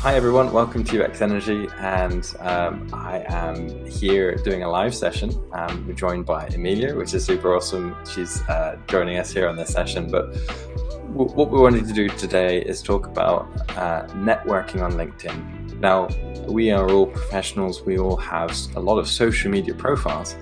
Hi everyone, welcome to UX Energy, and I am here doing a live session. We're joined by Emilia, which is super awesome. She's joining us here on this session, but what we wanted to do today is talk about networking on LinkedIn. Now, we are all professionals, we all have a lot of social media profiles,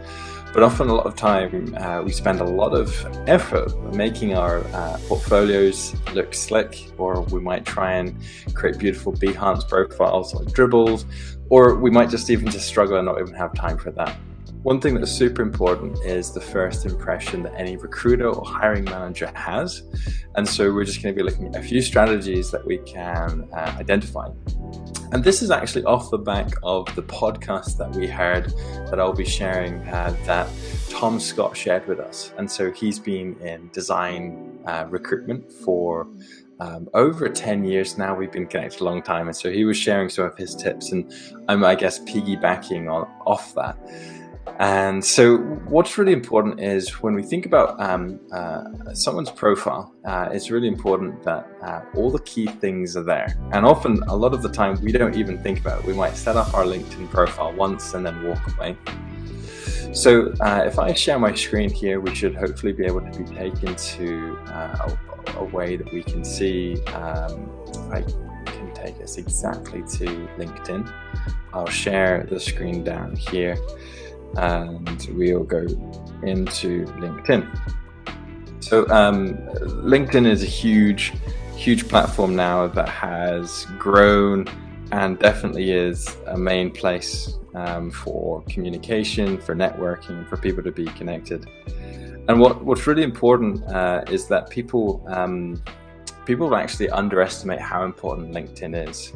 but often a lot of time we spend a lot of effort making our portfolios look slick, or we might try and create beautiful Behance profiles or Dribbles, or we might just struggle and not even have time for that. One thing that's super important is the first impression that any recruiter or hiring manager has. And so we're just going to be looking at a few strategies that we can identify. And this is actually off the back of the podcast that we heard that I'll be sharing that Tom Scott shared with us. And so he's been in design recruitment for over 10 years now. We've been connected a long time. And so he was sharing some of his tips, and I'm, piggybacking off that. And so what's really important is when we think about someone's profile, it's really important that all the key things are there. And often, a lot of the time, we don't even think about it. We might set up our LinkedIn profile once and then walk away. So if I share my screen here, we should hopefully be able to be taken to a way that we can see. I can take us exactly to LinkedIn. I'll share the screen down here, and we'll go into LinkedIn. So LinkedIn is a huge platform now that has grown and definitely is a main place for communication, for networking, for people to be connected. And what's really important is that people actually underestimate how important LinkedIn is.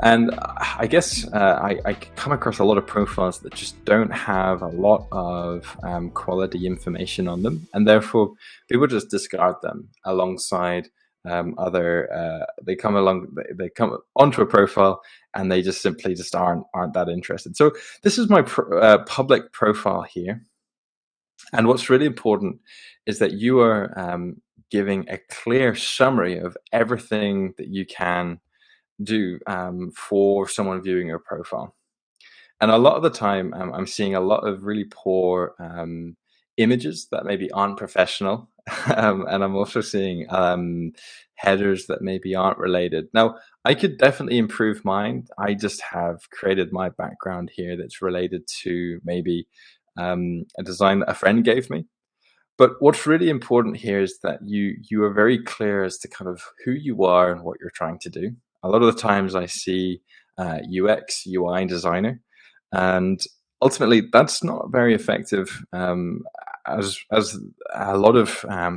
And I guess I come across a lot of profiles that just don't have a lot of quality information on them, and therefore people just discard them alongside other. They come onto a profile and they just simply aren't that interested. So this is my public profile here, and what's really important is that you are giving a clear summary of everything that you can do for someone viewing your profile. And a lot of the time, I'm seeing a lot of really poor images that maybe aren't professional. And I'm also seeing headers that maybe aren't related. Now, I could definitely improve mine. I just have created my background here that's related to maybe a design that a friend gave me. But what's really important here is that you are very clear as to kind of who you are and what you're trying to do. A lot of the times I see UX, UI designer, and ultimately that's not very effective, as a lot of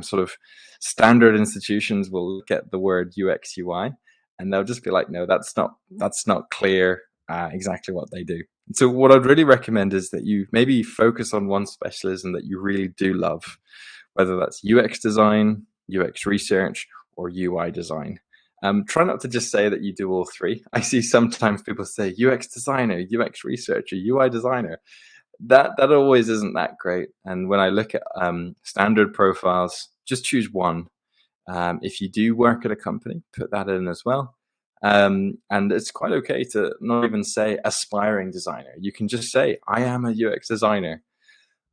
sort of standard institutions will look at the word UX, UI, and they'll just be like, no, that's not clear exactly what they do. So what I'd really recommend is that you maybe focus on one specialism that you really do love, whether that's UX design, UX research, or UI design. Try not to just say that you do all three. I see sometimes people say UX designer, UX researcher, UI designer. That always isn't that great. And when I look at standard profiles, just choose one. If you do work at a company, put that in as well. And it's quite okay to not even say aspiring designer. You can just say, I am a UX designer.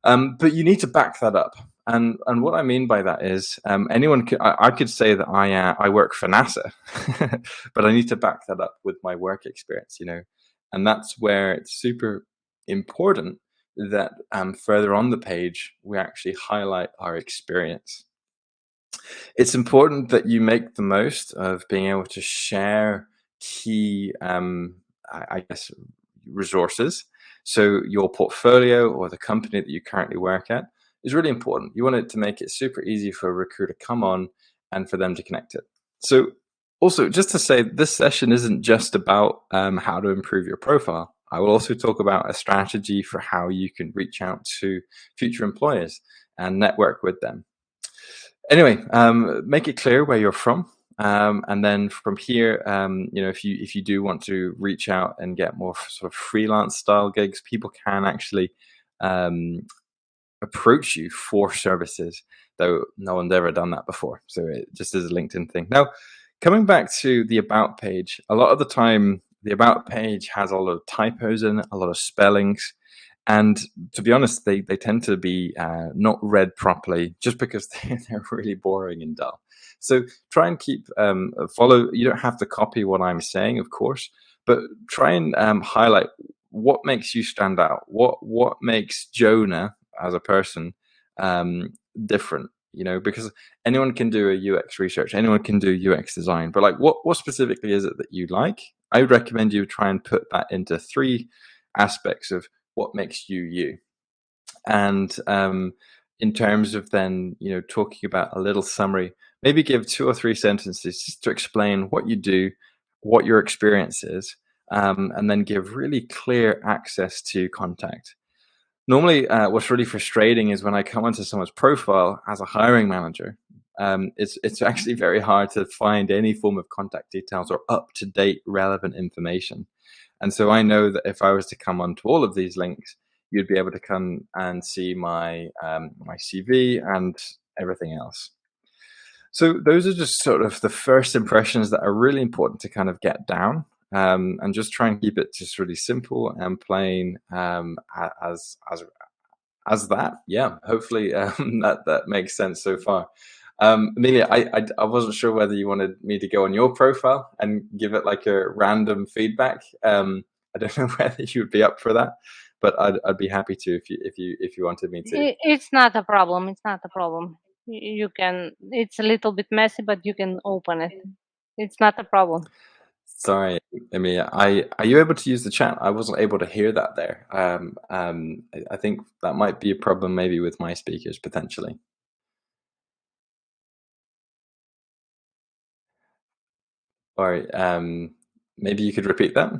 But you need to back that up. And what I mean by that is I could say that I work for NASA, but I need to back that up with my work experience, and that's where it's super important that further on the page we actually highlight our experience. It's important that you make the most of being able to share key, I guess, resources. So your portfolio or the company that you currently work at is really important. You want it to make it super easy for a recruiter to come on and for them to connect it. So also, just to say, this session isn't just about how to improve your profile. I will also talk about a strategy for how you can reach out to future employers and network with them. Anyway, make it clear where you're from. And then from here, if you do want to reach out and get more sort of freelance style gigs, people can actually approach you for services, though no one's ever done that before. So it just is a LinkedIn thing. Now, Coming back to the About page, a lot of the time, the About page has a lot of typos in it, a lot of spellings. And to be honest, they tend to be not read properly just because they're really boring and dull. So try and keep follow. You don't have to copy what I'm saying, of course, but try and highlight what makes you stand out. What makes Jonah as a person different? You know, because anyone can do a UX research, anyone can do UX design, but like, what specifically is it that you like? I would recommend you try and put that into three aspects of what makes you you. And in terms of then, you know, talking about a little summary, maybe give 2 or 3 sentences just to explain what you do, what your experience is, and then give really clear access to contact. Normally, what's really frustrating is when I come onto someone's profile as a hiring manager, it's actually very hard to find any form of contact details or up to date relevant information. And so I know that if I was to come onto all of these links, you'd be able to come and see my CV and everything else. So those are just sort of the first impressions that are really important to kind of get down, and just try and keep it just really simple and plain, as that. Yeah, hopefully that makes sense so far. Amelia, I wasn't sure whether you wanted me to go on your profile and give it like a random feedback. I don't know whether you would be up for that, but I'd be happy to if you wanted me to. It's not a problem. It's not a problem. You can. It's a little bit messy, but you can open it. It's not a problem. Sorry, Amelia. Are you able to use the chat? I wasn't able to hear that there. I think that might be a problem maybe with my speakers potentially. Or maybe you could repeat that.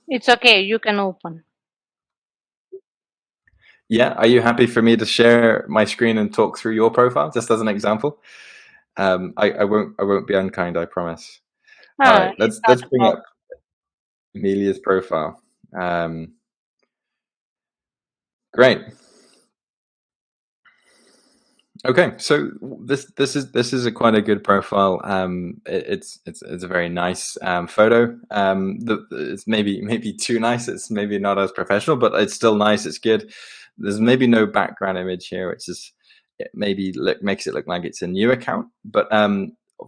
It's okay. You can open. Yeah, are you happy for me to share my screen and talk through your profile, just as an example? I won't be unkind, I promise. All right, It's not let's a bring problem. up Amelia's profile. Um, Great. Okay, so this is a quite a good profile. It's a very nice photo. It's maybe too nice. It's maybe not as professional, but it's still nice. It's good. There's maybe no background image here, which is it maybe makes it look like it's a new account. But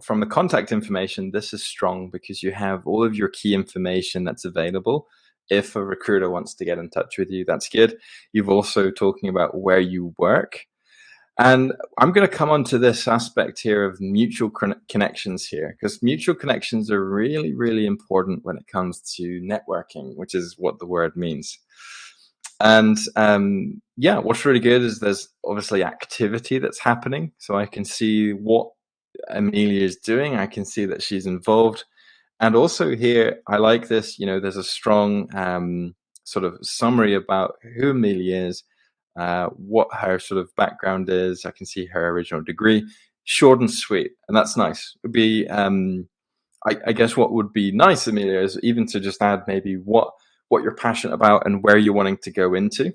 from the contact information, this is strong because you have all of your key information that's available. If a recruiter wants to get in touch with you, that's good. You've also talking about where you work. And I'm going to come on to this aspect here of mutual connections here, because mutual connections are really, really important when it comes to networking, which is what the word means. And yeah, what's really good is there's obviously activity that's happening. So I can see what Amelia is doing. I can see that she's involved. And also here, I like this, you know, there's a strong sort of summary about who Amelia is, what her sort of background is. I can see her original degree, short and sweet, and that's nice. It would be, I guess, what would be nice, Amelia, is even to just add maybe what you're passionate about and where you're wanting to go into.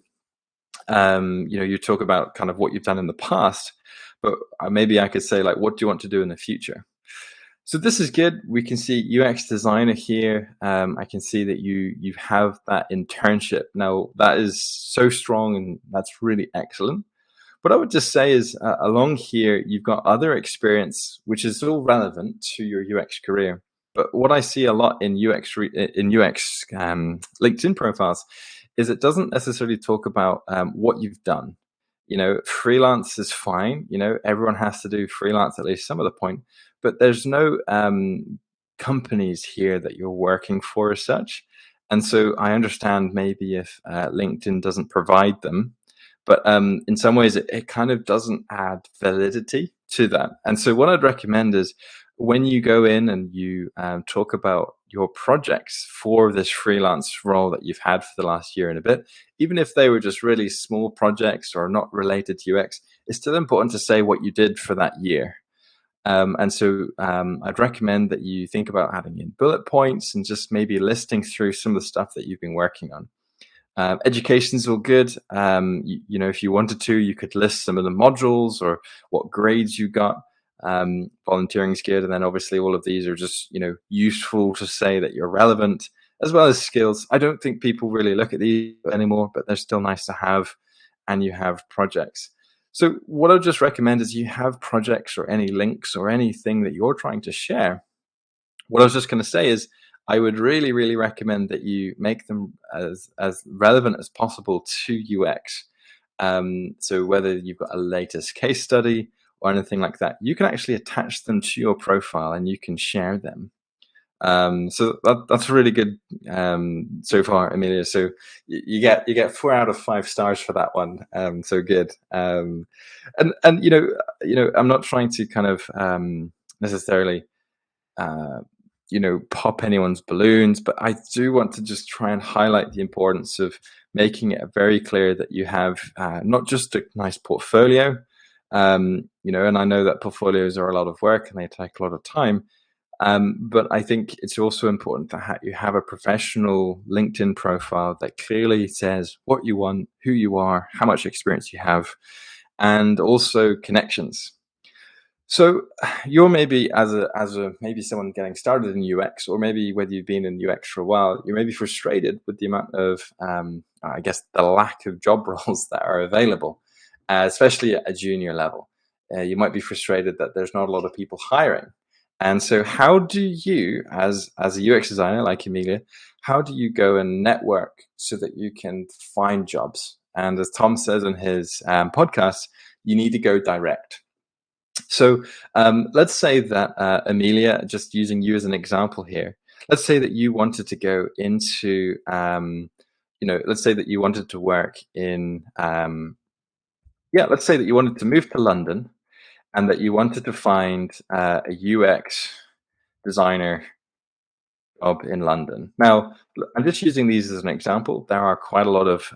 You know, you talk about kind of what you've done in the past, but maybe I could say like, what do you want to do in the future? So this is good. We can see UX designer here. I can see that you have that internship. Now that is so strong and that's really excellent. What I would just say is along here, you've got other experience, which is all relevant to your UX career. But what I see a lot in UX LinkedIn profiles is it doesn't necessarily talk about what you've done. You know, freelance is fine. You know, everyone has to do freelance at least some of the point, but there's no companies here that you're working for as such. And so I understand maybe if LinkedIn doesn't provide them, but in some ways it kind of doesn't add validity to that. And so what I'd recommend is when you go in and you talk about your projects for this freelance role that you've had for the last year and a bit, even if they were just really small projects or not related to UX, it's still important to say what you did for that year. And so I'd recommend that you think about adding in bullet points and just maybe listing through some of the stuff that you've been working on. Education's all good. You know, if you wanted to, you could list some of the modules or what grades you got. Volunteering is good, and then obviously all of these are just useful to say that you're relevant, as well as skills. I don't think people really look at these anymore, but they're still nice to have, and you have projects. So what I'll just recommend is you have projects or any links or anything that you're trying to share. What I was just going to say is I would really, really recommend that you make them as relevant as possible to UX. So whether you've got a latest case study or anything like that, you can actually attach them to your profile and you can share them. So that's really good so far, Amelia. So you get 4 out of 5 stars for that one. So good. And I'm not trying to kind of necessarily pop anyone's balloons, but I do want to just try and highlight the importance of making it very clear that you have not just a nice portfolio, and I know that portfolios are a lot of work and they take a lot of time. But I think it's also important that you have a professional LinkedIn profile that clearly says what you want, who you are, how much experience you have, and also connections. So you're maybe as a maybe someone getting started in UX, or maybe whether you've been in UX for a while, you're maybe frustrated with the amount of I guess the lack of job roles that are available, especially at a junior level. You might be frustrated that there's not a lot of people hiring. And so how do you, as a UX designer like Amelia, how do you go and network so that you can find jobs? And as Tom says in his podcast, you need to go direct. So let's say that Amelia, just using you as an example here, let's say that you wanted to go into, let's say that you wanted to work in, let's say that you wanted to move to London and that you wanted to find a UX designer job in London. Now, I'm just using these as an example. There are quite a lot of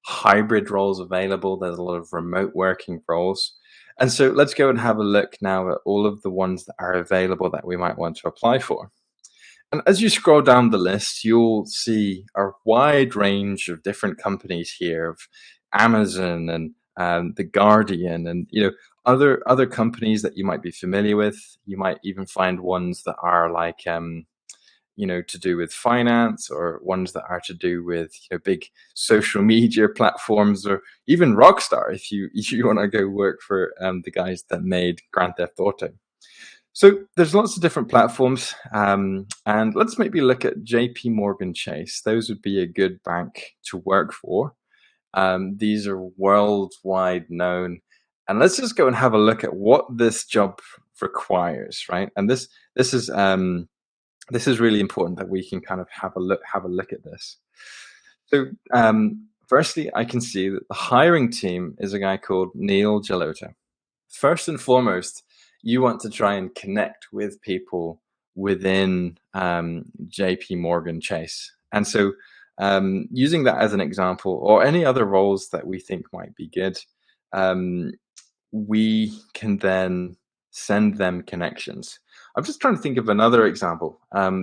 hybrid roles available. There's a lot of remote working roles. And so let's go and have a look now at all of the ones that are available that we might want to apply for. And as you scroll down the list, you'll see a wide range of different companies here, of Amazon and The Guardian, and other companies that you might be familiar with. You might even find ones that are like to do with finance, or ones that are to do with big social media platforms, or even Rockstar if you want to go work for the guys that made Grand Theft Auto. So there's lots of different platforms, and let's maybe look at JP Morgan Chase. Those would be a good bank to work for. These are worldwide known, and let's just go and have a look at what this job requires, right? And this is really important that we can kind of have a look at this. So firstly, I can see that the hiring team is a guy called Neil Jalota. First and foremost, you want to try and connect with people within JP Morgan Chase. And so using that as an example, or any other roles that we think might be good, we can then send them connections. I'm just trying to think of another example.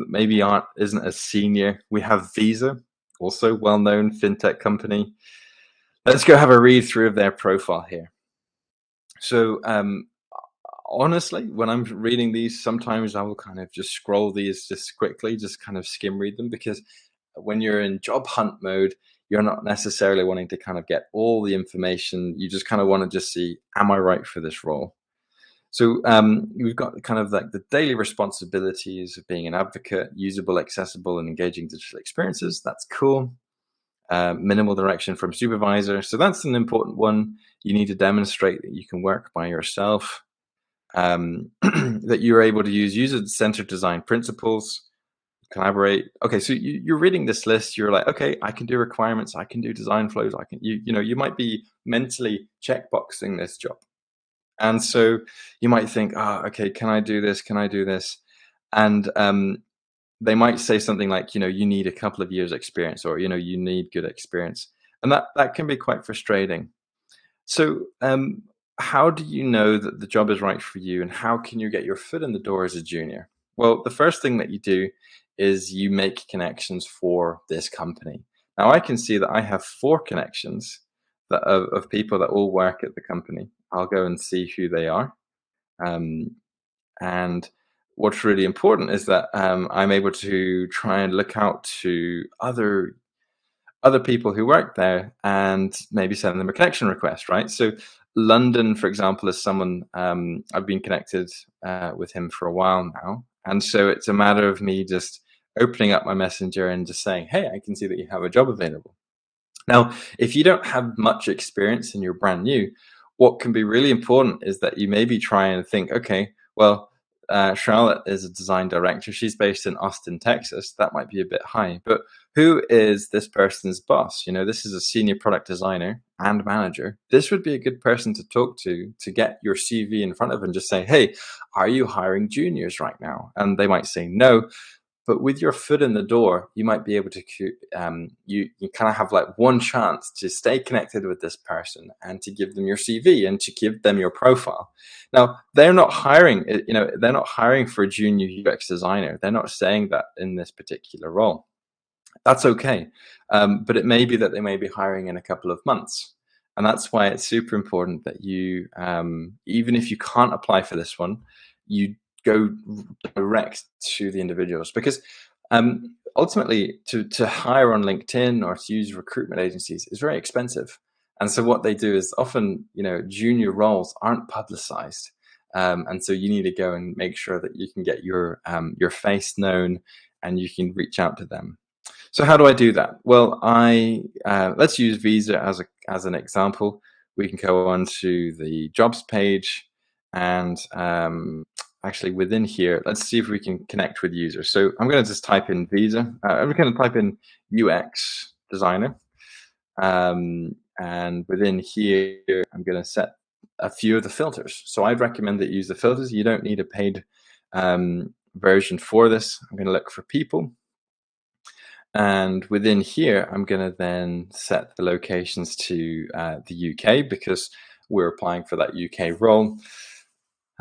Maybe isn't as senior. We have Visa, also well-known fintech company. Let's go have a read through of their profile here. So honestly, when I'm reading these, sometimes I will kind of just scroll these just quickly, just kind of skim read them, because when you're in job hunt mode, you're not necessarily wanting to kind of get all the information. You just kind of want to just see, am I right for this role? So we've got kind of like the daily responsibilities of being an advocate, usable, accessible, and engaging digital experiences. That's cool. Minimal direction from supervisor. So that's an important one. You need to demonstrate that you can work by yourself, that you're able to use user-centered design principles, collaborate. Okay, so you're reading this list. You're like, okay, I can do requirements. I can do design flows. I can, you might be mentally checkboxing this job. And so you might think, okay, can I do this? Can I do this? And they might say something like, you need a couple of years experience, or, you need good experience. And that can be quite frustrating. So how do you know that the job is right for you, and how can you get your foot in the door as a junior? Well, the first thing that you do is you make connections for this company. Now I can see that I have 4 connections of people that all work at the company. I'll go and see who they are. Um, and what's really important is that I'm able to try and look out to other people who work there and maybe send them a connection request, right? So London, for example, is someone I've been connected with him for a while now, and so it's a matter of me just opening up my messenger and just saying, "Hey, I can see that you have a job available." Now, if you don't have much experience and you're brand new, what can be really important is that you maybe try and think, okay, well, Charlotte is a design director. She's based in Austin, Texas. That might be a bit high, but who is this person's boss? You know, this is a senior product designer and manager. This would be a good person to talk to get your CV in front of and just say, hey, are you hiring juniors right now? And they might say no. But with your foot in the door, you might be able to you kind of have like one chance to stay connected with this person and to give them your CV and to give them your profile. Now, they're not hiring, they're not hiring for a junior UX designer. They're not saying that in this particular role. That's okay. But it may be that they may be hiring in a couple of months. And that's why it's super important that you, even if you can't apply for this one, you go direct to the individuals, because ultimately to hire on LinkedIn or to use recruitment agencies is very expensive. And so what they do is often, junior roles aren't publicized. And so you need to go and make sure that you can get your face known and you can reach out to them. So how do I do that? Well, let's use Visa as an example. We can go on to the jobs page, and actually within here, let's see if we can connect with users. So I'm going to just type in Visa. I'm going to type in UX designer. And within here, I'm going to set a few of the filters. So I'd recommend that you use the filters. You don't need a paid version for this. I'm going to look for people. And within here, I'm going to then set the locations to the UK, because we're applying for that UK role.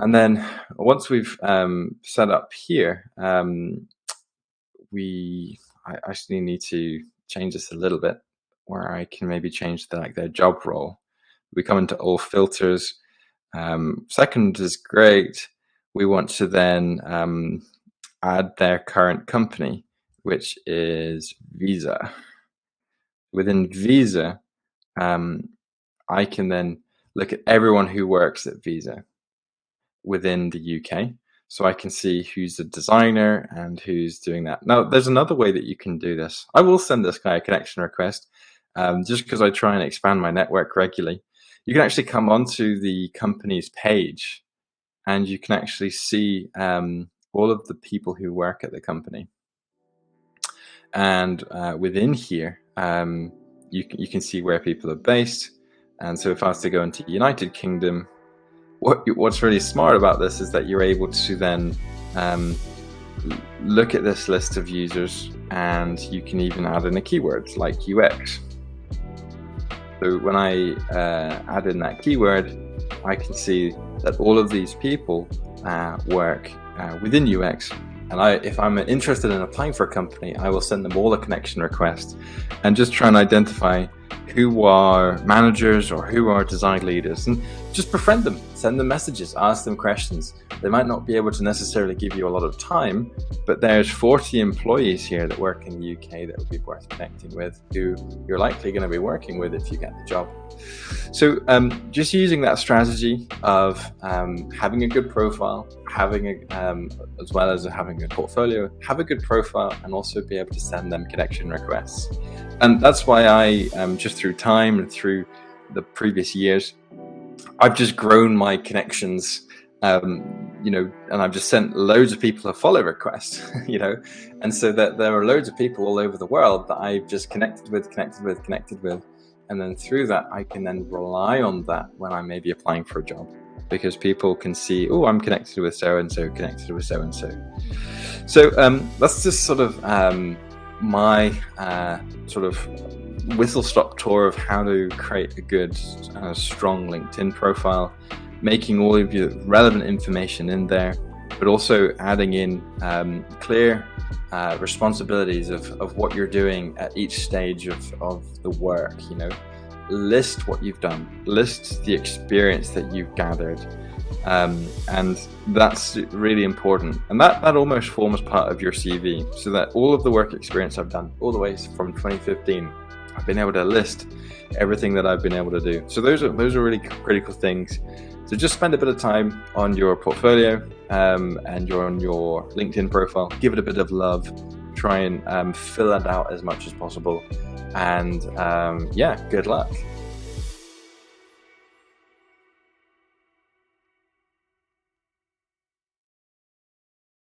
And then once we've set up here, I actually need to change this a little bit, where I can maybe change their job role. We come into all filters. Second is great. We want to then add their current company, which is Visa. Within Visa, I can then look at everyone who works at Visa within the UK. So I can see who's a designer and who's doing that. Now, there's another way that you can do this. I will send this guy a connection request just because I try and expand my network regularly. You can actually come onto the company's page and you can actually see all of the people who work at the company. And within here, you can see where people are based. And so if I was to go into United Kingdom, what's really smart about this is that you're able to then look at this list of users, and you can even add in a keyword like UX. So when I add in that keyword, I can see that all of these people work within UX. And if I'm interested in applying for a company, I will send them all a connection request and just try and identify who are managers or who are design leaders, and just befriend them, send them messages, ask them questions. They might not be able to necessarily give you a lot of time, but there's 40 employees here that work in the UK that would be worth connecting with, who you're likely going to be working with if you get the job. So just using that strategy of having a good profile, as well as having a portfolio, have a good profile, and also be able to send them connection requests. And that's why I, just through time and through the previous years, I've just grown my connections, and I've just sent loads of people a follow request, and so that there are loads of people all over the world that I've just connected with. And then through that, I can then rely on that when I may be applying for a job, because people can see, oh, I'm connected with so-and-so, connected with so-and-so. So that's just sort of my sort of whistle-stop tour of how to create a good, strong LinkedIn profile, making all of your relevant information in there, but also adding in clear responsibilities of what you're doing at each stage of the work. list what you've done, list the experience that you've gathered. And that's really important, and that almost forms part of your CV, so that all of the work experience I've done all the way from 2015, I've been able to list everything that I've been able to do. So those are really critical things. So just spend a bit of time on your portfolio and on your LinkedIn profile. Give it a bit of love. Try and fill that out as much as possible. And yeah, good luck.